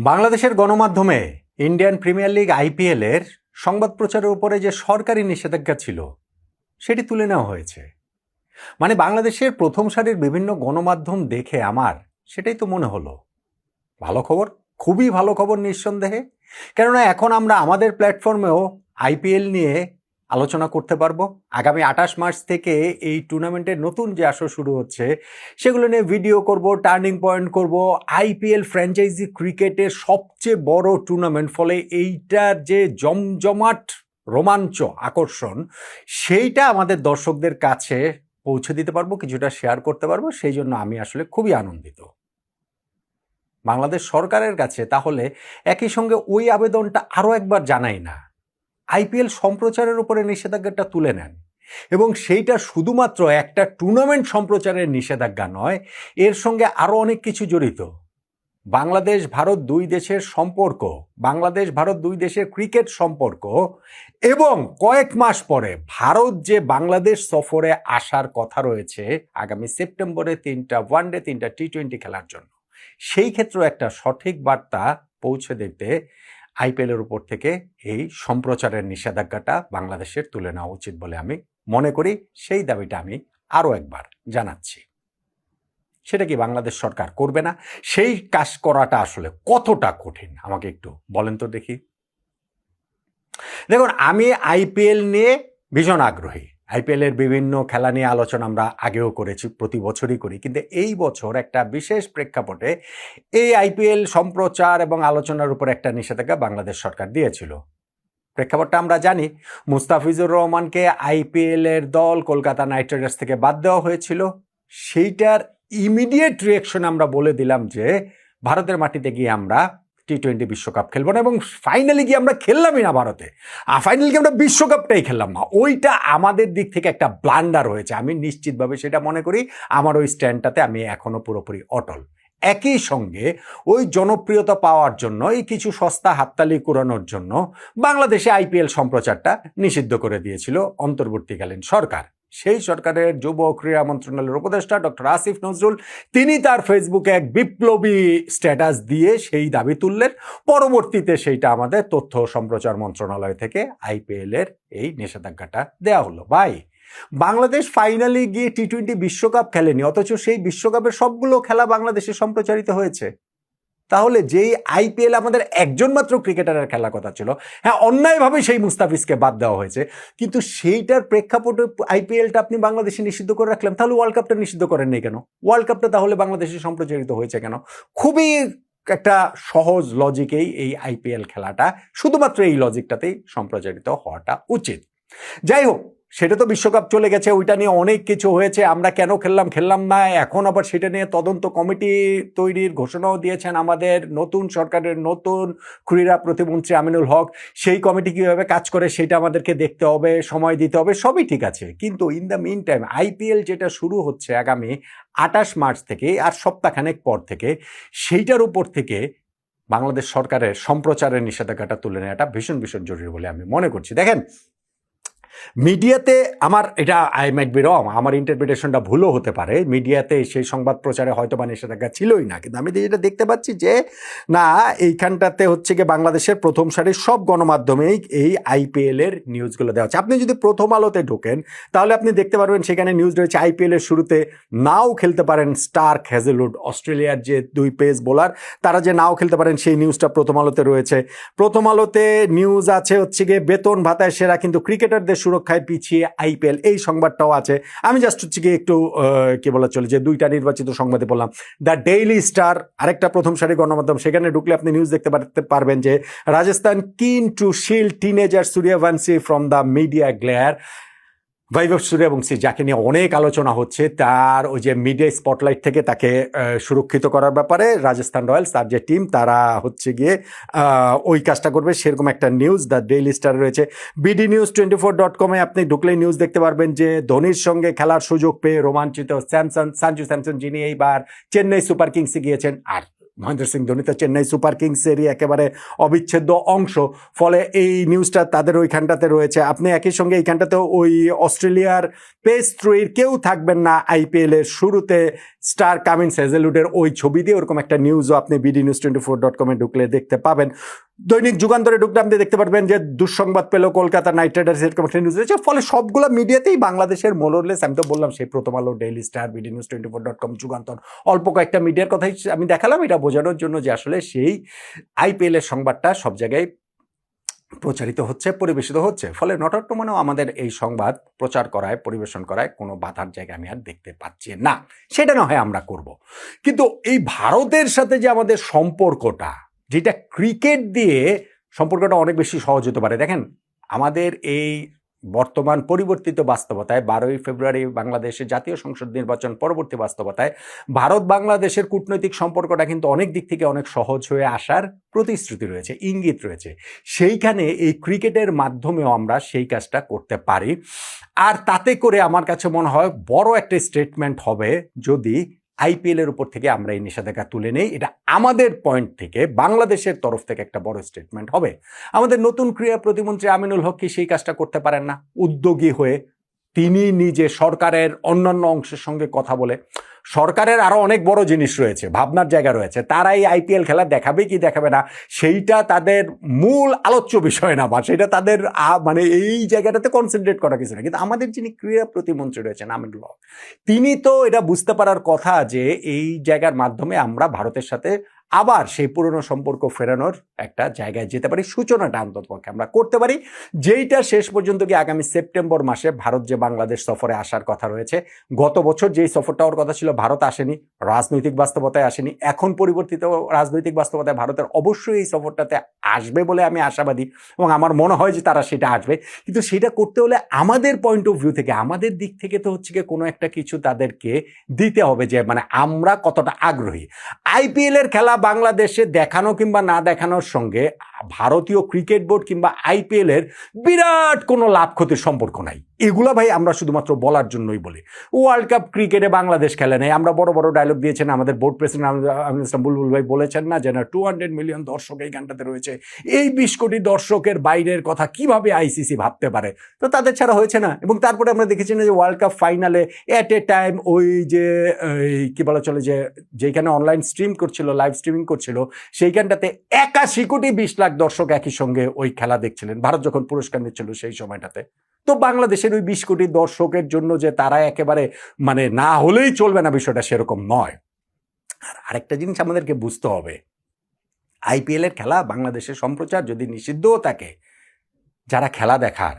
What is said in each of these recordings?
বাংলাদেশের গণমাধ্যমে Indian premier league IPL এর সংবাদ প্রচারের উপরে যে সরকারি নিষেধাজ্ঞা ছিল সেটি তুলে নেওয়া হয়েছে। মানে বাংলাদেশের প্রথম সারির বিভিন্ন গণমাধ্যম দেখে আমার সেটাই তো মনে হলো ভালো খবর, খুবই ভালো খবর নিঃসন্দেহে। কেননা এখন আমরা আমাদের প্ল্যাটফর্মেও আইপিএল নিয়ে আলোচনা করতে পারবো। আগামী 28 মার্চ থেকে এই টুর্নামেন্টের নতুন যে আসর শুরু হচ্ছে সেগুলো নিয়ে ভিডিও করব, টার্নিং পয়েন্ট করব। আইপিএল ফ্র্যাঞ্চাইজি ক্রিকেটের সবচেয়ে বড় টুর্নামেন্ট, ফলে এইটার যে জমজমাট রোমাঞ্চ আকর্ষণ সেইটা আমাদের দর্শকদের কাছে পৌঁছে দিতে পারবো, কিছুটা শেয়ার করতে পারবো। সেই জন্য আমি আসলে খুবই আনন্দিত। বাংলাদেশ সরকারের কাছে তাহলে একই সঙ্গে ওই আবেদনটা আরও একবার জানাই না, আইপিএল সম্প্রচারের উপরে নিষেধাজ্ঞাটা তুলে নেন। এবং সেইটা শুধুমাত্র একটা টুর্নামেন্ট সম্প্রচারের নিষেধাজ্ঞা নয়, এর সঙ্গে আরও অনেক কিছু জড়িত। বাংলাদেশ ভারত দুই দেশের সম্পর্ক, বাংলাদেশ ভারত দুই দেশের ক্রিকেট সম্পর্ক, এবং কয়েক মাস পরে ভারত যে বাংলাদেশ সফরে আসার কথা রয়েছে আগামী সেপ্টেম্বরে 3টা ওয়ানডে 3টা টি20 খেলার জন্য, সেই ক্ষেত্রে একটা সঠিক বার্তা পৌঁছে দিতে আইপিএলের উপর থেকে এই সম্প্রচারের নিষেধাজ্ঞাটা বাংলাদেশের তুলে নেওয়া উচিত বলে আমি মনে করি। সেই দাবিটা আমি আরও একবার জানাচ্ছি। সেটা কি বাংলাদেশ সরকার করবে না? সেই কাজ করাটা আসলে কতটা কঠিন আমাকে একটু বলেন তো দেখি। দেখুন, আমি আইপিএল নিয়ে ভীষণ আগ্রহী। আইপিএলের বিভিন্ন খেলা নিয়ে আলোচনা আমরা আগেও করেছি, প্রতি বছরই করি, কিন্তু এই বছর একটা বিশেষ প্রেক্ষাপটে এই আইপিএল সম্প্রচার এবং আলোচনার উপর একটা নিষেধাজ্ঞা বাংলাদেশ সরকার দিয়েছিল। প্রেক্ষাপটটা আমরা জানি। মুস্তাফিজুর রহমানকে আইপিএলের দল কলকাতা নাইট রাইডার্স থেকে বাদ দেওয়া হয়েছিল। সেইটার ইমিডিয়েট রিয়াকশন আমরা বলে দিলাম যে ভারতের মাটিতে গিয়ে আমরা টি20 বিশ্বকাপ খেলবো না, এবং ফাইনালি গিয়ে আমরা খেললামই না ভারতে। ফাইনালি গিয়ে আমরা বিশ্বকাপটাই খেললাম না। ওইটা আমাদের দিক থেকে একটা ব্লান্ডার হয়েছে, আমি নিশ্চিতভাবে সেটা মনে করি। আমার ওই স্ট্যান্ডটাতে আমি এখনো পুরোপুরি অটল। একই সঙ্গে ওই জনপ্রিয়তা পাওয়ার জন্য, এই কিছু সস্তা হাততালি কুড়ানোর জন্য বাংলাদেশে আইপিএল সম্প্রচারটা নিষিদ্ধ করে দিয়েছিল অন্তর্বর্তীকালীন সরকার। সেই সরকারের যুব ক্রীড়া মন্ত্রণালয়ের উপদেষ্টা ডক্টর আসিফ নজরুল, তিনি তার ফেসবুকে এক বিপ্লবী স্ট্যাটাস দিয়ে সেই দাবি তুললেন। পরবর্তীতে সেইটা আমাদের তথ্য সম্প্রচার মন্ত্রণালয় থেকে আইপিএল এর এই নিষেধাজ্ঞাটা দেয়া হলো। ভাই, বাংলাদেশ ফাইনালি গিয়ে টি20 বিশ্বকাপ খেলেনি, অথচ সেই বিশ্বকাপের সবগুলো খেলা বাংলাদেশে সম্প্রচারিত হয়েছে। তাহলে যেই আইপিএল আমাদের একজন মাত্র ক্রিকেটারের খেলার কথা ছিল, হ্যাঁ অন্যায়ভাবে সেই মুস্তাফিজকে বাদ দেওয়া হয়েছে, কিন্তু সেইটার প্রেক্ষাপটে আইপিএলটা আপনি বাংলাদেশে নিষিদ্ধ করে রাখলেন। তাহলে ওয়ার্ল্ড কাপটা নিষিদ্ধ করেন নাই কেন? ওয়ার্ল্ড কাপটা তাহলে বাংলাদেশে সম্প্রচারিত হয়েছে কেন? খুবই একটা সহজ লজিকেই এই আইপিএল খেলাটা, শুধুমাত্র এই লজিকটাতেই সম্প্রচারিত হওয়াটা উচিত। যাই হোক, সেটা তো বিশ্বকাপ চলে গেছে, ওইটা নিয়ে অনেক কিছু হয়েছে। আমরা কেন খেললাম না, এখন আবার সেটা নিয়ে তদন্ত কমিটি তৈরির ঘোষণাও দিয়েছেন আমাদের নতুন সরকারের নতুন ক্রীড়া প্রতিমন্ত্রী আমিনুল হক। সেই কমিটি কীভাবে কাজ করে সেটা আমাদেরকে দেখতে হবে, সময় দিতে হবে, সবই ঠিক আছে। কিন্তু in the meantime IPL যেটা শুরু হচ্ছে আগামী 28 মার্চ থেকে, আর সপ্তাহখানেক পর থেকে, সেইটার উপর থেকে বাংলাদেশ সরকারের সম্প্রচারের নিষেধাজ্ঞাটা তুলে নেওয়াটা ভীষণ ভীষণ জরুরি বলে আমি মনে করছি। দেখেন, মিডিয়াতে আমার এটা আই মাইট বি রং, আমার ইন্টারপ্রিটেশনটা ভুলও হতে পারে। মিডিয়াতে সেই সংবাদ প্রচারে হয়তো বা নিষেধাজ্ঞা ছিলই না, কিন্তু আমি যেটা দেখতে পাচ্ছি যে না, এইখানটাতে হচ্ছে গিয়ে বাংলাদেশের প্রথম সারির সব গণমাধ্যমেই এই আইপিএলের নিউজগুলো দেওয়া হচ্ছে। আপনি যদি প্রথম আলোতে ঢোকেন তাহলে আপনি দেখতে পারবেন সেখানে নিউজ রয়েছে আইপিএলের শুরুতে নাও খেলতে পারেন স্টার্ক হ্যাজেলউড, অস্ট্রেলিয়ার যে 2 পেস বোলার, তারা যে নাও খেলতে পারেন সেই নিউজটা প্রথম আলোতে রয়েছে। প্রথম আলোতে নিউজ আছে হচ্ছে গিয়ে বেতন ভাতায় সেরা কিন্তু ক্রিকেটারদের সুরক্ষায় পিছিয়ে আইপিএল, এই সংবাদটাও আছে। আমি জাস্ট হচ্ছে গিয়ে একটু কি বলা চলে যে 2টা নির্বাচিত সংবাদে বললাম। দ্য ডেইলি স্টার আরেকটা প্রথম সারি গণমাধ্যম, সেখানে ঢুকলে আপনি নিউজ দেখতে পারবেন যে Rajasthan keen to shield teenager Suryavanshi from the media glare. Vaibhav Suryavanshi, যাকে নিয়ে অনেক আলোচনা হচ্ছে, তার ওই যে মিডিয়া স্পটলাইট থেকে তাকে সুরক্ষিত করার ব্যাপারে রাজস্থান রয়্যালস, তার যে টিম, তারা হচ্ছে গিয়ে ওই কাজটা করবে, সেরকম একটা নিউজ দ্য ডেইলি স্টার রয়েছে। বিডি নিউজ 24.com আপনি ঢুকলেই নিউজ দেখতে পারবেন যে ধোনির সঙ্গে খেলার সুযোগ পেয়ে রোমাঞ্চিত সঞ্জু স্যামসন, যিনি এইবার চেন্নাই সুপার কিংসে গিয়েছেন। আর মহেন্দ্র সিং ধোনি তো চেন্নাই সুপার কিংসেরই একেবারে অবিচ্ছেদ্য অংশ, ফলে এই নিউজটা তাদের ওইখানটাতে রয়েছে। আপনি একই সঙ্গে এইখানটাতেও ওই অস্ট্রেলিয়ার পেস থ্রোয়ির কেউ থাকবেন না আইপিএল এর শুরুতে, স্টার কামিন্স হেজেলউডের ওই ছবি দিয়ে ওরকম একটা নিউজও আপনি BDNews24.com ঢুকলে দেখতে পাবেন। দৈনিক যুগান্তরে ঢুকলে আপনি দেখতে পারবেন যে দুঃসংবাদ পেল কলকাতা নাইট রাইডার্স, এরকম একটা নিউজ রয়েছে। ফলে সবগুলো মিডিয়াতেই বাংলাদেশের মোরলেস, আমি তো বললাম সেই প্রথম আলো, ডেইলি স্টার, BDNews24.com, যুগান্তর, অল্প কয়েকটা মিডিয়ার কথাই আমি দেখালাম এটা বোঝানোর জন্য যে আসলে সেই আইপিএল এর সংবাদটা সব জায়গায় প্রচারিত হচ্ছে, পরিবেশিত হচ্ছে। ফলে নটবর্তমানেও আমাদের এই সংবাদ প্রচার করায়, পরিবেশন করায় কোনো বাধার জায়গা আমি আর দেখতে পাচ্ছি না। সেটা না হয় আমরা করব, কিন্তু এই ভারতের সাথে যে আমাদের সম্পর্কটা, যেটা ক্রিকেট দিয়ে সম্পর্কটা অনেক বেশি সহজ হতে পারে। দেখেন, আমাদের এই বর্তমান পরিবর্তিত বাস্তবতায় 12ই ফেব্রুয়ারি বাংলাদেশের জাতীয় সংসদ নির্বাচন পরবর্তী বাস্তবতায় ভারত বাংলাদেশের কূটনৈতিক সম্পর্কটা কিন্তু অনেক দিক থেকে অনেক সহজ হয়ে আসার প্রতিশ্রুতি রয়েছে, ইঙ্গিত রয়েছে। সেইখানে এই ক্রিকেটের মাধ্যমেও আমরা সেই কাজটা করতে পারি। আর তাতে করে আমার কাছে মনে হয় বড় একটা স্টেটমেন্ট হবে যদি আইপিএল এর উপর থেকে আমরা এই নিষেধাজ্ঞা তুলে নেই। এটা আমাদের পয়েন্ট থেকে, বাংলাদেশের তরফ থেকে একটা বড় স্টেটমেন্ট হবে। আমাদের নতুন ক্রীড়া প্রতিমন্ত্রী আমিনুল হক কি সেই কাজটা করতে পারেন না? উদ্যোগী হয়ে তিনি নিজে সরকারের অন্যান্য অংশের সঙ্গে কথা বলে, সরকারের আরো অনেক বড় জিনিস রয়েছে, ভাবনার জায়গা রয়েছে, তারা এই আইপিএল খেলা দেখাবে কি দেখাবে না সেইটা তাদের মূল আলোচ্য বিষয় না, বা সেটা তাদের মানে এই জায়গাটাতে কনসেন্ট্রেট করা কিছু না। কিন্তু আমাদের যিনি ক্রীড়া প্রতিমন্ত্রী রয়েছেন আমিনুল হক, তিনি তো এটা বুঝতে পারার কথা যে এই জায়গার মাধ্যমে আমরা ভারতের সাথে আবার সেই পুরনো সম্পর্ক ফেরানোর একটা জায়গায় যেতে পারি, সূচনাটা অন্ততপক্ষে আমরা করতে পারি, যেইটা শেষ পর্যন্ত কি আগামী সেপ্টেম্বর মাসে ভারত যে বাংলাদেশ সফরে আসার কথা রয়েছে। গত বছর যেই সফরটা হওয়ার কথা ছিল ভারত আসেনি, রাজনৈতিক বাস্তবতায় আসেনি। এখন পরিবর্তিত রাজনৈতিক বাস্তবতায় ভারতের অবশ্যই এই সফরটাতে আসবে বলে আমি আশাবাদী, এবং আমার মনে হয় যে তারা সেটা আসবে। কিন্তু সেটা করতে হলে আমাদের পয়েন্ট অফ ভিউ থেকে, আমাদের দিক থেকে তো হচ্ছে কি কোনো একটা কিছু তাদেরকে দিতে হবে, যে মানে আমরা কতটা আগ্রহী। আইপিএল এর খেলা বাংলাদেশে দেখানো কিংবা না দেখানোর সঙ্গে ভারতীয় ক্রিকেট বোর্ড কিংবা আইপিএল এর বিরাট কোনো লাভ ক্ষতির সম্পর্ক নাই। এগুলা ভাই আমরা শুধুমাত্র বলার জন্যই বলি। ওয়ার্ল্ড কাপ ক্রিকেটে বাংলাদেশ খেলে নেই, আমরা বড় বড় ডায়লগ দিয়েছেন, আমাদের বোর্ড প্রেসিডেন্ট বুলবুল ভাই বলেছেন না যে না 200 মিলিয়ন দর্শক এই গানটাতে রয়েছে, এই 20 কোটি দর্শকের বাইরের কথা কিভাবে আইসিসি ভাবতে পারে? তো তাদের ছাড়া হয়েছে না। এবং তারপরে আমরা দেখেছি না যে ওয়ার্ল্ড কাপ ফাইনালে এট এ টাইম ওই যে কি বলা চলে যে যেখানে অনলাইন স্ট্রিম করছিল, লাইভ স্ট্রিমিং করছিল, সেইখানটাতে 81 কোটি 20 লাখ দর্শক একই সঙ্গে ওই খেলা দেখছিলেন, ভারত যখন পুরস্কার নিচ্ছিল সেই সময়টাতে। তো বাংলাদেশের ওই 20 কোটি দর্শকের জন্য যে তারা একেবারে মানে না হলেই চলবে না, বিষয়টা সেরকম নয়। আর আরেকটা জিনিস আমাদেরকে বুঝতে হবে, আইপিএল এর খেলা বাংলাদেশে সম্প্রচার যদি নিষিদ্ধও থাকে, যারা খেলা দেখার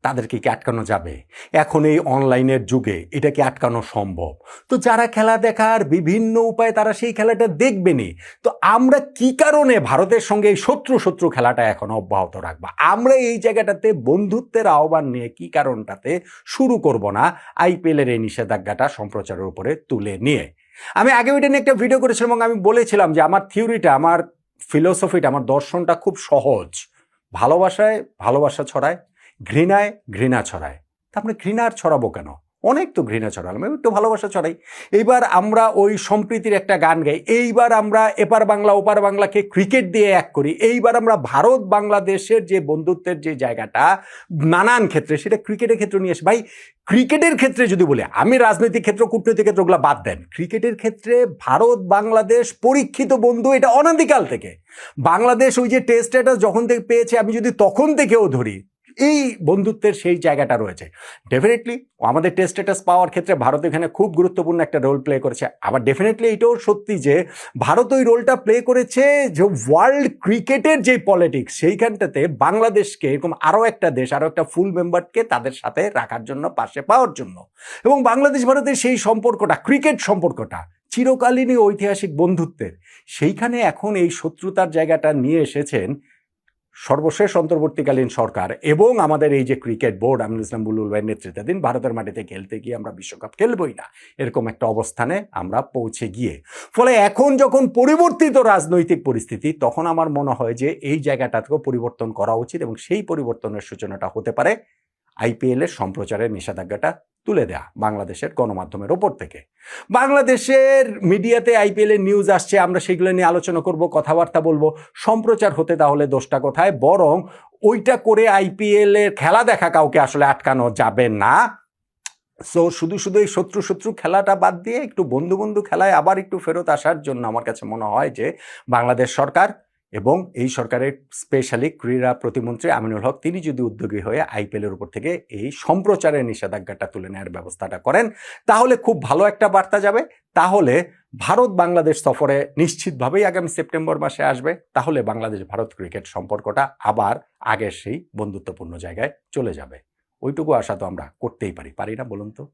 তাদেরকে কি আটকানো যাবে? এখন এই অনলাইনের যুগে এটা কি আটকানো সম্ভব? তো যারা খেলা দেখার বিভিন্ন উপায়ে তারা সেই খেলাটা দেখবেনই। তো আমরা কি কারণে ভারতের সঙ্গে এই শত্রু খেলাটা এখন অব্যাহত রাখবো? আমরা এই জায়গাটাতে বন্ধুত্বের আহ্বান নিয়ে কি কারণটাতে শুরু করব না আইপিএল এর এই নিষেধাজ্ঞাটা সম্প্রচারের উপরে তুলে নিয়ে? আমি আগে ওইটা নিয়ে একটা ভিডিও করেছিলাম এবং আমি বলেছিলাম যে আমার থিওরিটা, আমার ফিলোসফিটা, আমার দর্শনটা খুব সহজ। ভালোবাসায় ভালোবাসা ছড়ায়, ঘৃণায় ঘৃণা ছড়ায়। তা আপনি ঘৃণা আর ছড়াবো কেন? অনেক তো ঘৃণা ছড়ালাম, একটু ভালোবাসা ছড়াই। এইবার আমরা ওই সম্প্রীতির একটা গান গাই, এইবার আমরা এপার বাংলা ওপার বাংলাকে ক্রিকেট দিয়ে এক করি, এইবার আমরা ভারত বাংলাদেশের যে বন্ধুত্বের যে জায়গাটা নানান ক্ষেত্রে, সেটা ক্রিকেটের ক্ষেত্রে নিয়ে আসে। ভাই ক্রিকেটের ক্ষেত্রে যদি বলি, আমি রাজনৈতিক ক্ষেত্র কূটনৈতিক ক্ষেত্রগুলো বাদ দেন, ক্রিকেটের ক্ষেত্রে ভারত বাংলাদেশ পরীক্ষিত বন্ধু, এটা অনাদিকাল থেকে। বাংলাদেশ ওই যে টেস্ট স্ট্যাটাস যখন থেকে পেয়েছে, আমি যদি তখন থেকেও ধরি, এই বন্ধুত্বের সেই জায়গাটা রয়েছে। ডেফিনেটলি আমাদের টেস্ট স্ট্যাটাস পাওয়ার ক্ষেত্রে ভারত এখানে খুব গুরুত্বপূর্ণ একটা রোল প্লে করেছে। আবার ডেফিনেটলি এটাও সত্যি যে ভারত ওই রোলটা প্লে করেছে যে ওয়ার্ল্ড ক্রিকেটের যে পলিটিক্স, সেইখানটাতে বাংলাদেশকে এরকম আরও একটা দেশ, আরও একটা ফুল মেম্বারকে তাদের সাথে রাখার জন্য, পাশে পাওয়ার জন্য। এবং বাংলাদেশ ভারতের সেই সম্পর্কটা, ক্রিকেট সম্পর্কটা চিরকালীনই ঐতিহাসিক বন্ধুত্বের, সেইখানে এখন এই শত্রুতার জায়গাটা নিয়ে এসেছেন সর্বশেষ অন্তর্বর্তীকালীন সরকার এবং আমাদের এই যে ক্রিকেট বোর্ড, আমিনুল ইসলাম বুলবুল ভাইয়ের নেতৃত্বাধীন। ভারতের মাটিতে খেলতে গিয়ে আমরা বিশ্বকাপ খেলবই না, এরকম একটা অবস্থানে আমরা পৌঁছে গিয়ে। ফলে এখন যখন পরিবর্তিত রাজনৈতিক পরিস্থিতি, তখন আমার মনে হয় যে এই জায়গাটাকেও পরিবর্তন করা উচিত এবং সেই পরিবর্তনের সূচনাটা হতে পারে আইপিএল এর সম্প্রচারের নিষেধাজ্ঞাটা তুলে দেয়া বাংলাদেশের গণমাধ্যমের ওপর থেকে। বাংলাদেশের মিডিয়াতে আইপিএলের নিউজ আসছে, আমরা সেগুলো নিয়ে আলোচনা করব, কথাবার্তা বলবো। সম্প্রচার হতে তাহলে দোষটা কোথায়? বরং ওইটা করে আইপিএলের খেলা দেখা কাউকে আসলে আটকানো যাবে না। সো শুধু শুধু এই শত্রু শত্রু খেলাটা বাদ দিয়ে একটু বন্ধু বন্ধু খেলায় আবার একটু ফেরত আসার জন্য আমার কাছে মনে হয় যে বাংলাদেশ সরকার এবং এই সরকারের স্পেশালি ক্রীড়া প্রতিমন্ত্রী আমিনুল হক তিনি যদি উদ্যোগী হয়ে আইপিএলের উপর থেকে এই সম্প্রচারের নিষেধাজ্ঞাটা তুলে নেওয়ার ব্যবস্থাটা করেন তাহলে খুব ভালো একটা বার্তা যাবে। তাহলে ভারত বাংলাদেশ সফরে নিশ্চিতভাবেই আগামী সেপ্টেম্বর মাসে আসবে। তাহলে বাংলাদেশ ভারত ক্রিকেট সম্পর্কটা আবার আগের সেই বন্ধুত্বপূর্ণ জায়গায় চলে যাবে। ওইটুকু আশা তো আমরা করতেই পারি না, বলুন তো?